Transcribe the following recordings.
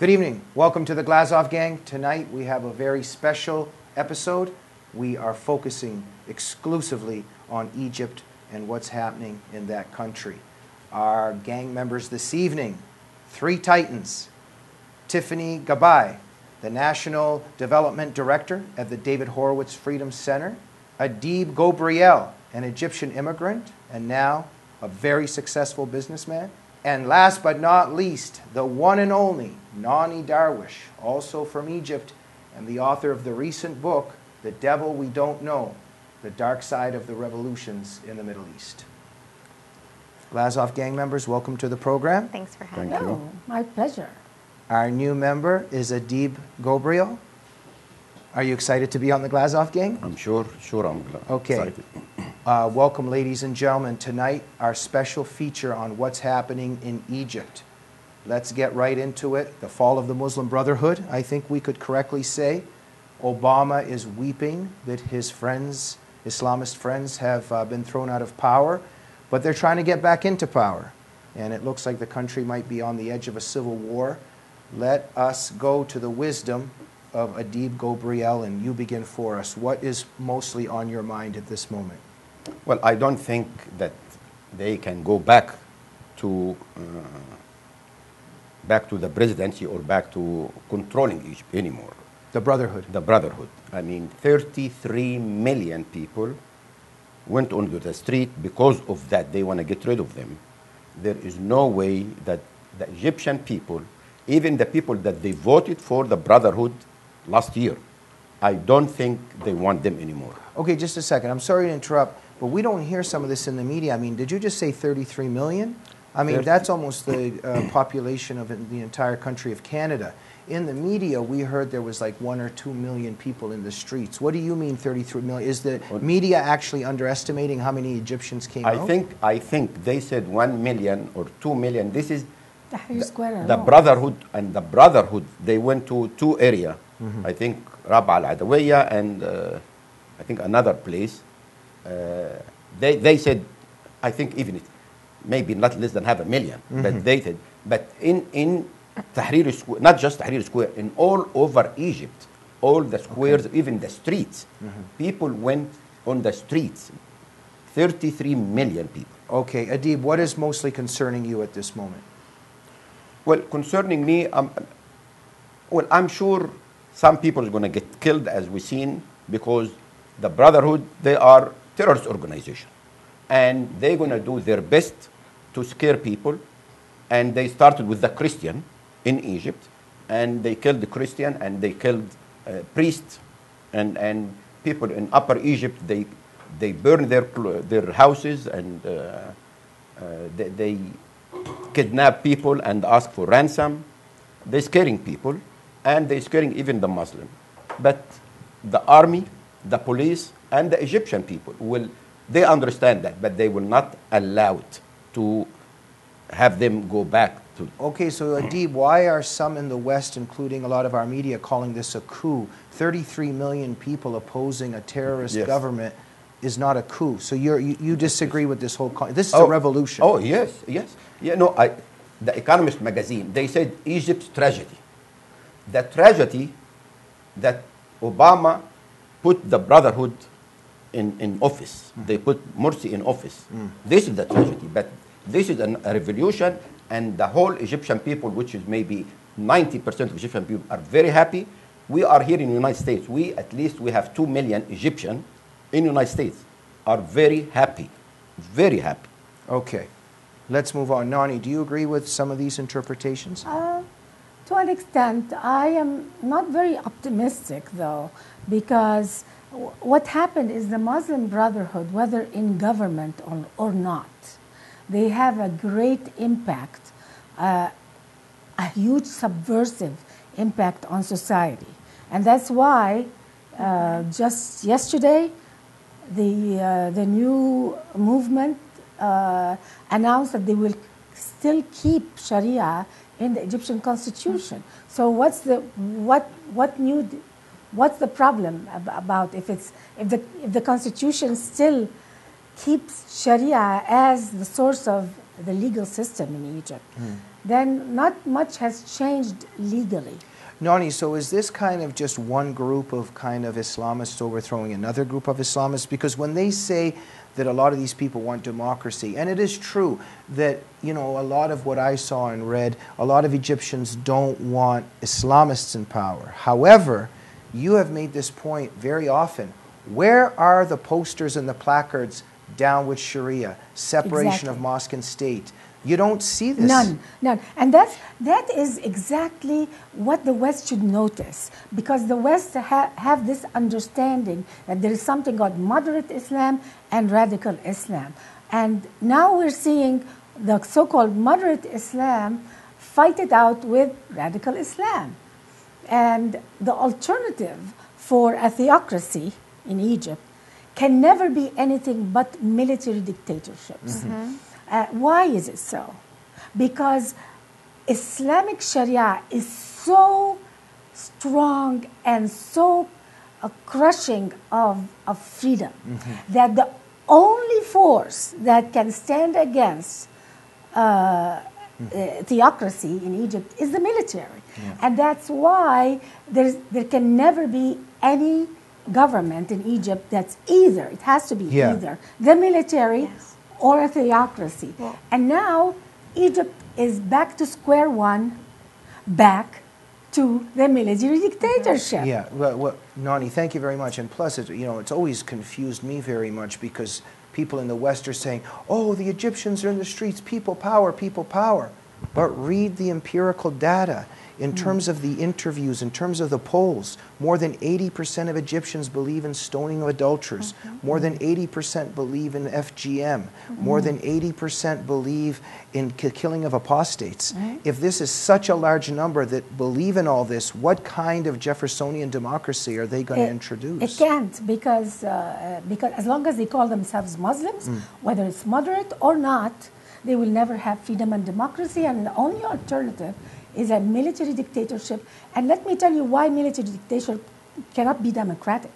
Good evening. Welcome to the Glazov Gang. Tonight we have a very special episode. We are focusing exclusively on Egypt and what's happening in that country. Our gang members this evening, three titans. Tiffany Gabbay, the National Development Director at the David Horowitz Freedom Center. Adib Ghobrial, an Egyptian immigrant and now a very successful businessman. And last but not least, the one and only Nonie Darwish, also from Egypt, and the author of the recent book, The Devil We Don't Know, The Dark Side of the Revolutions in the Middle East. Glazov gang members, welcome to the program. Thanks for having me. Oh, my pleasure. Our new member is Adib Ghobrial. Are you excited to be on the Glazov gang? I'm sure I'm excited. Welcome, ladies and gentlemen. Tonight, our special feature on what's happening in Egypt. Let's get right into it. The fall of the Muslim Brotherhood, I think we could correctly say. Obama is weeping that his friends, Islamist friends, have been thrown out of power, but they're trying to get back into power. And it looks like the country might be on the edge of a civil war. Let us go to the wisdom of Adib Ghobrial, and you begin for us. What is mostly on your mind at this moment? Well, I don't think that they can go back to the presidency or back to controlling Egypt anymore. The Brotherhood. The Brotherhood. I mean, 33 million people went onto the street because of that. They want to get rid of them. There is no way that the Egyptian people, even the people that they voted for the Brotherhood last year, I don't think they want them anymore. Okay, just a second. I'm sorry to interrupt, but we don't hear some of this in the media. I mean, did you just say 33 million? I mean, that's almost the population of the entire country of Canada. In the media, we heard there was like 1 or 2 million people in the streets. What do you mean 33 million? Is the media actually underestimating how many Egyptians came out? I think they said 1 million or 2 million. This is the Brotherhood, and the Brotherhood, they went to two areas. Mm-hmm. I think Rab'a al-Adawiyya and I think another place. They said, I think even maybe not less than 500,000, mm-hmm. But they said, but in Tahrir Square, not just Tahrir Square, in all over Egypt, all the squares, okay. Even the streets, mm-hmm. People went on the streets, 33 million people. Okay, Adib, what is mostly concerning you at this moment? Well, concerning me, I'm sure some people are going to get killed, as we've seen, because the Brotherhood, they are terrorist organization. And they're going to do their best to scare people. And they started with the Christian in Egypt. And they killed the Christian, and they killed priests. And people in Upper Egypt, they burned their houses, and they kidnap people and ask for ransom. They're scaring people. And they're scaring even the Muslim. But the army, the police, and the Egyptian people they understand that, but they will not allow it to have them go back to. Okay, so Adib, why are some in the West, including a lot of our media, calling this a coup? 33 million people opposing a terrorist yes. government is not a coup. So you disagree with this whole... This is a revolution. Oh, yes. Yeah, no, the Economist magazine, they said Egypt's tragedy. The tragedy that Obama put the Brotherhood in office. Mm. They put Morsi in office. Mm. This is the tragedy. But this is a revolution, and the whole Egyptian people, which is maybe 90% of Egyptian people, are very happy. We are here in the United States. At least we have 2 million Egyptians in the United States, are very happy. Very happy. Okay. Let's move on. Nonie, do you agree with some of these interpretations? To an extent. I am not very optimistic, though, because what happened is the Muslim Brotherhood, whether in government or not, they have a great impact, a huge subversive impact on society. And that's why just yesterday, the new movement announced that they will still keep Sharia in the Egyptian constitution. So what's the problem about if the constitution still keeps Sharia as the source of the legal system in Egypt? then not much has changed legally. Nonie, so is this kind of just one group of kind of Islamists overthrowing another group of Islamists? Because when they say that a lot of these people want democracy, and it is true that, you know, a lot of what I saw and read, a lot of Egyptians don't want Islamists in power. However, you have made this point very often. Where are the posters and the placards down with Sharia, separation of mosque and state? You don't see this. None. And that is exactly what the West should notice, because the West have this understanding that there is something called moderate Islam and radical Islam. And now we're seeing the so-called moderate Islam fight it out with radical Islam. And the alternative for a theocracy in Egypt can never be anything but military dictatorships. Why is it so? Because Islamic Sharia is so strong and so crushing of freedom that the only force that can stand against theocracy in Egypt is the military. And that's why there can never be any government in Egypt that's either, it has to be either the military or a theocracy. And now Egypt is back to square one, back to the military dictatorship. Yeah, well, Nonie, thank you very much. And plus, it's always confused me very much because people in the West are saying, oh, the Egyptians are in the streets, people power, people power. But read the empirical data. In terms of the interviews, in terms of the polls, more than 80% of Egyptians believe in stoning of adulterers. More than 80% believe in FGM. More than 80% believe in killing of apostates. If this is such a large number that believe in all this, what kind of Jeffersonian democracy are they going to introduce? It can't, because as long as they call themselves Muslims, whether it's moderate or not, they will never have freedom and democracy, and the only alternative is a military dictatorship. And let me tell you why military dictatorship cannot be democratic.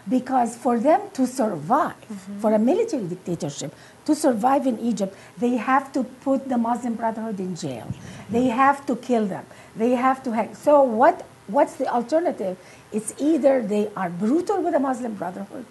Because for them to survive, for a military dictatorship to survive in Egypt, they have to put the Muslim Brotherhood in jail. They have to kill them. They have to hang. So what's the alternative? It's either they are brutal with the Muslim Brotherhood,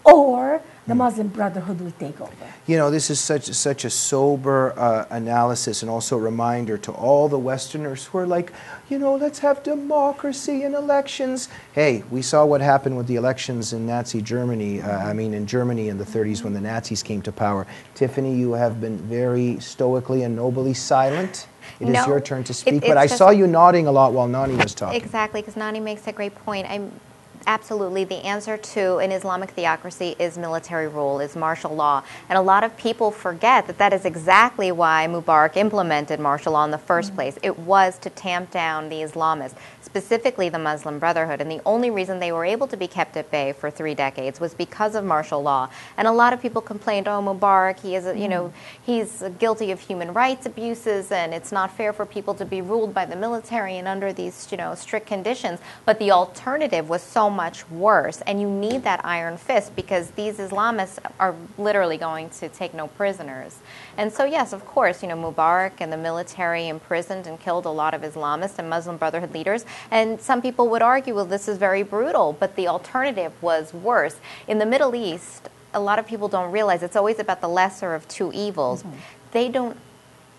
or the Muslim Brotherhood will take over. You know, this is such a sober analysis, and also a reminder to all the Westerners who are like, let's have democracy and elections. Hey, we saw what happened with the elections in Nazi Germany, in Germany in the 30s when the Nazis came to power. Tiffany, you have been very stoically and nobly silent. It is your turn to speak, but I saw you nodding a lot while Nonie was talking. Exactly, because Nonie makes a great point. Absolutely, the answer to an Islamic theocracy is military rule, is martial law. And a lot of people forget that is exactly why Mubarak implemented martial law in the first place. It was to tamp down the Islamists, specifically the Muslim Brotherhood. And the only reason they were able to be kept at bay for 3 decades was because of martial law. And a lot of people complained, oh, Mubarak, he is, he's guilty of human rights abuses, and it's not fair for people to be ruled by the military and under these, strict conditions. But the alternative was so much worse, and you need that iron fist, because these Islamists are literally going to take no prisoners. And so yes, of course, Mubarak and the military imprisoned and killed a lot of Islamists and Muslim Brotherhood leaders, and some people would argue, well, this is very brutal, but the alternative was worse. In the Middle East, a lot of people don't realize it's always about the lesser of two evils. They don't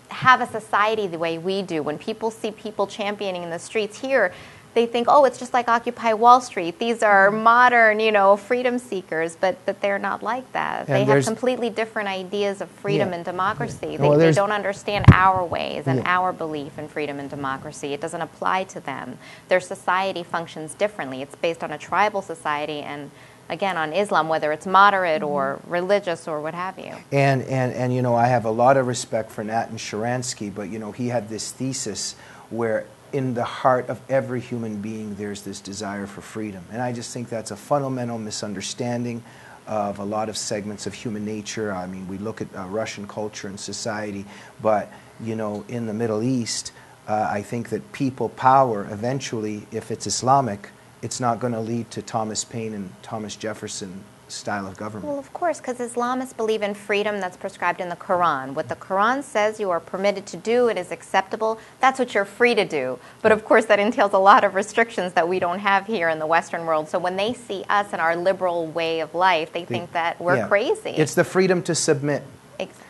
have a society the way we do. When people see people championing in the streets here, they think, oh, it's just like Occupy Wall Street. These are modern, freedom seekers, but they're not like that. They have completely different ideas of freedom and democracy. They don't understand our ways and our belief in freedom and democracy. It doesn't apply to them. Their society functions differently. It's based on a tribal society and, again, on Islam, whether it's moderate or religious or what have you. And I have a lot of respect for Natan Sharansky, but, he had this thesis where in the heart of every human being, there's this desire for freedom. And I just think that's a fundamental misunderstanding of a lot of segments of human nature. I mean, we look at Russian culture and society, but, in the Middle East, I think that people power eventually, if it's Islamic, it's not going to lead to Thomas Paine and Thomas Jefferson style of government. Well, of course, because Islamists believe in freedom that's prescribed in the Quran. What the Quran says you are permitted to do, it is acceptable, that's what you're free to do. But of course, that entails a lot of restrictions that we don't have here in the Western world. So when they see us and our liberal way of life, they think that we're crazy. It's the freedom to submit. Exactly.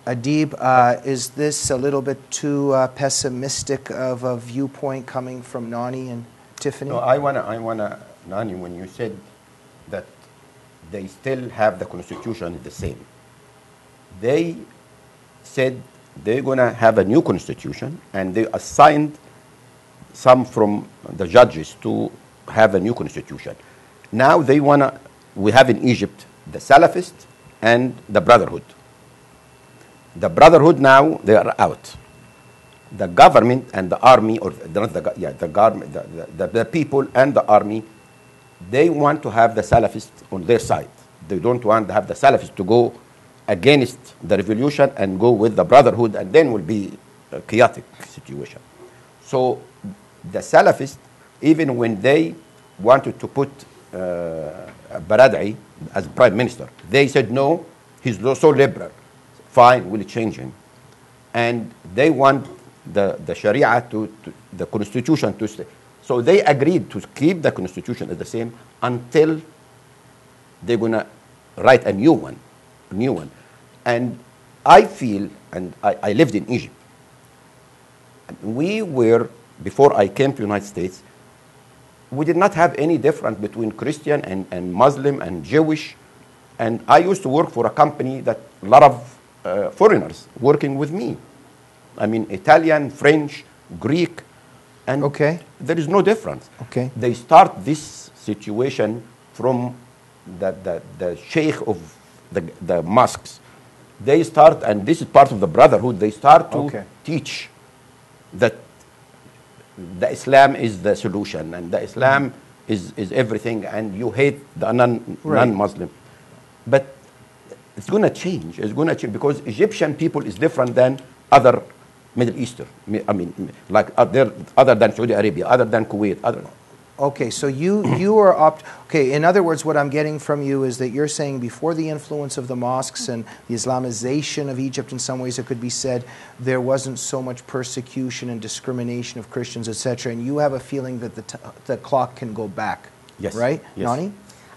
Adib, is this a little bit too pessimistic of a viewpoint coming from Nonie and Tiffany? No, I wanna, Nonie, when you said that they still have the constitution the same, they said they're gonna have a new constitution, and they assigned some from the judges to have a new constitution. Now they wanna, we have in Egypt the Salafist and the Brotherhood. The Brotherhood now, they are out. The government and the army, or not the, yeah, the government, the people and the army, they want to have the Salafists on their side. They don't want to have the Salafists to go against the revolution and go with the Brotherhood, and then will be a chaotic situation. So the Salafists, even when they wanted to put Barad'i as prime minister, they said no, he's so liberal. Fine, we'll change him. And they want the Sharia the constitution to stay. So they agreed to keep the constitution as the same until they're gonna write a new one. And I feel, and I lived in Egypt. We were, before I came to the United States, we did not have any difference between Christian and Muslim and Jewish. And I used to work for a company that a lot of foreigners working with me. I mean, Italian, French, Greek, and there is no difference. Okay. They start this situation from the sheikh of the mosques. They start, and this is part of the Brotherhood, they start to teach that the Islam is the solution, and the Islam is everything, and you hate the non-Muslim. But it's going to change. It's going to change because Egyptian people is different than other Middle Eastern. I mean, like other than Saudi Arabia, other than Kuwait. Okay, so you are okay, in other words, what I'm getting from you is that you're saying before the influence of the mosques and the Islamization of Egypt, in some ways it could be said, there wasn't so much persecution and discrimination of Christians, etc., and you have a feeling that the clock can go back. Yes. Right? Yes. Nonie?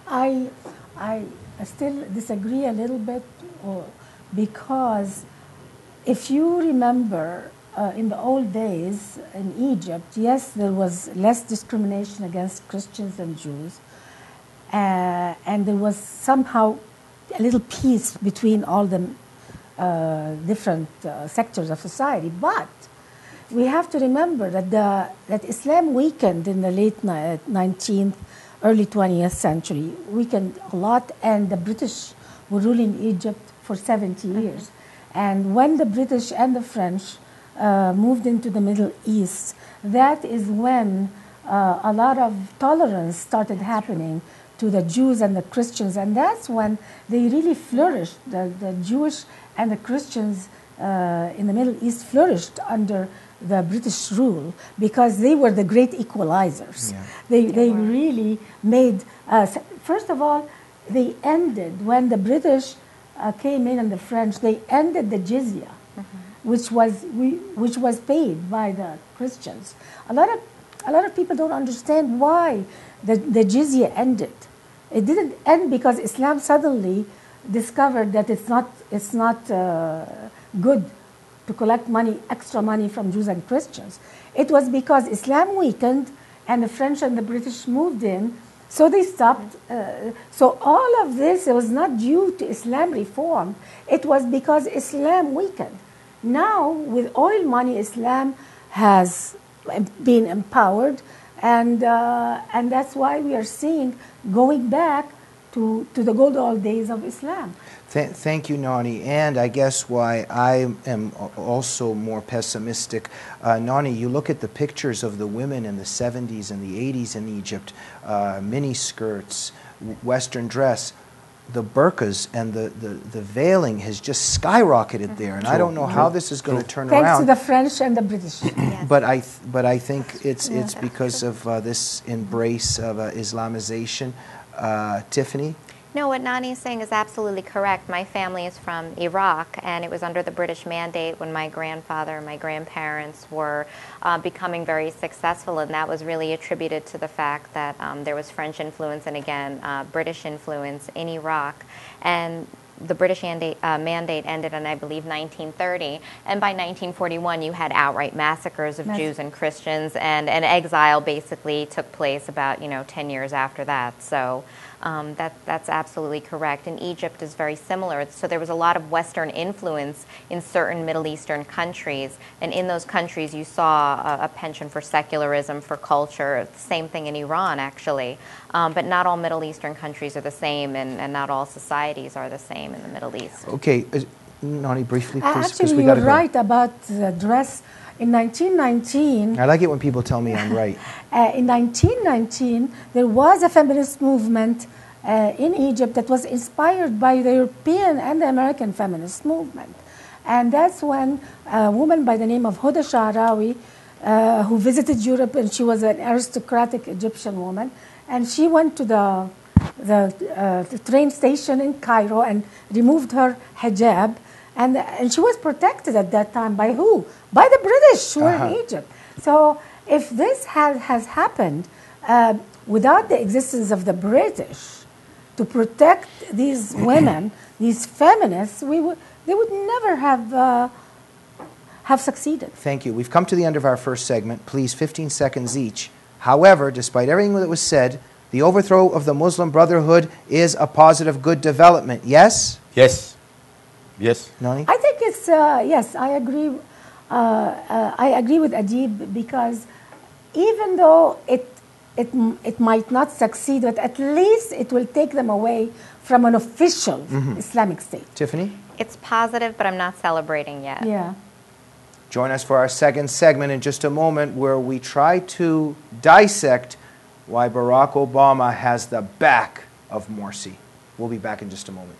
I still disagree a little bit because if you remember in the old days in Egypt, yes, there was less discrimination against Christians and Jews, and there was somehow a little peace between all the different sectors of society. But we have to remember that Islam weakened in the late 19th, early 20th century, weakened a lot, and the British were ruling Egypt for 70 years. And when the British and the French moved into the Middle East, that is when a lot of tolerance started happening to the Jews and the Christians, and that's when they really flourished. The Jewish and the Christians in the Middle East flourished under the British rule because they were the great equalizers. Yeah. They really made, first of all, they ended, when the British came in and the French, they ended the jizya, which was paid by the Christians. A lot of people don't understand why the jizya ended. It didn't end because Islam suddenly discovered that it's not good to collect money, extra money from Jews and Christians. It was because Islam weakened and the French and the British moved in, so they stopped. So all of this, it was not due to Islam reform. It was because Islam weakened. Now, with oil money, Islam has been empowered, and that's why we are seeing going back to the good old days of Islam. Thank you, Nonie. And I guess why I am also more pessimistic. Nonie, you look at the pictures of the women in the 70s and the 80s in Egypt, mini skirts, Western dress. The burqas and the veiling has just skyrocketed there, and I don't know how this is going to turn around. Thanks to the French and the British. Yes. But I think it's because of this embrace of Islamization. Tiffany? No, what Nonie is saying is absolutely correct. My family is from Iraq, and it was under the British mandate when my grandfather and my grandparents were becoming very successful, and that was really attributed to the fact that there was French influence and, again, British influence in Iraq. And the British mandate ended in, I believe, 1930, and by 1941 you had outright massacres of Jews and Christians, and exile basically took place about 10 years after that. So that's absolutely correct. And Egypt is very similar. So there was a lot of Western influence in certain Middle Eastern countries, and in those countries you saw a penchant for secularism, for culture. Same thing in Iran, actually. But not all Middle Eastern countries are the same, and not all societies are the same in the Middle East. Okay, Nonie, briefly, please. 'Cause Actually, we you're gotta go. right about the dress. In 1919, I like it when people tell me I'm right. in 1919, there was a feminist movement in Egypt that was inspired by the European and the American feminist movement. And that's when a woman by the name of Huda Sha'rawi, who visited Europe, and she was an aristocratic Egyptian woman, and she went to the train station in Cairo and removed her hijab. And she was protected at that time by who? By the British who were in Egypt. So if this has happened without the existence of the British to protect these women, these feminists, they would never have succeeded. Thank you. We've come to the end of our first segment. Please, 15 seconds each. However, despite everything that was said, the overthrow of the Muslim Brotherhood is a positive, good development. Yes? Yes. Yes. Nonie? I think it's yes. I agree. I agree with Adib, because even though it might not succeed, but at least it will take them away from an official Islamic State. Tiffany? It's positive, but I'm not celebrating yet. Yeah. Join us for our second segment in just a moment, where we try to dissect why Barack Obama has the back of Morsi. We'll be back in just a moment.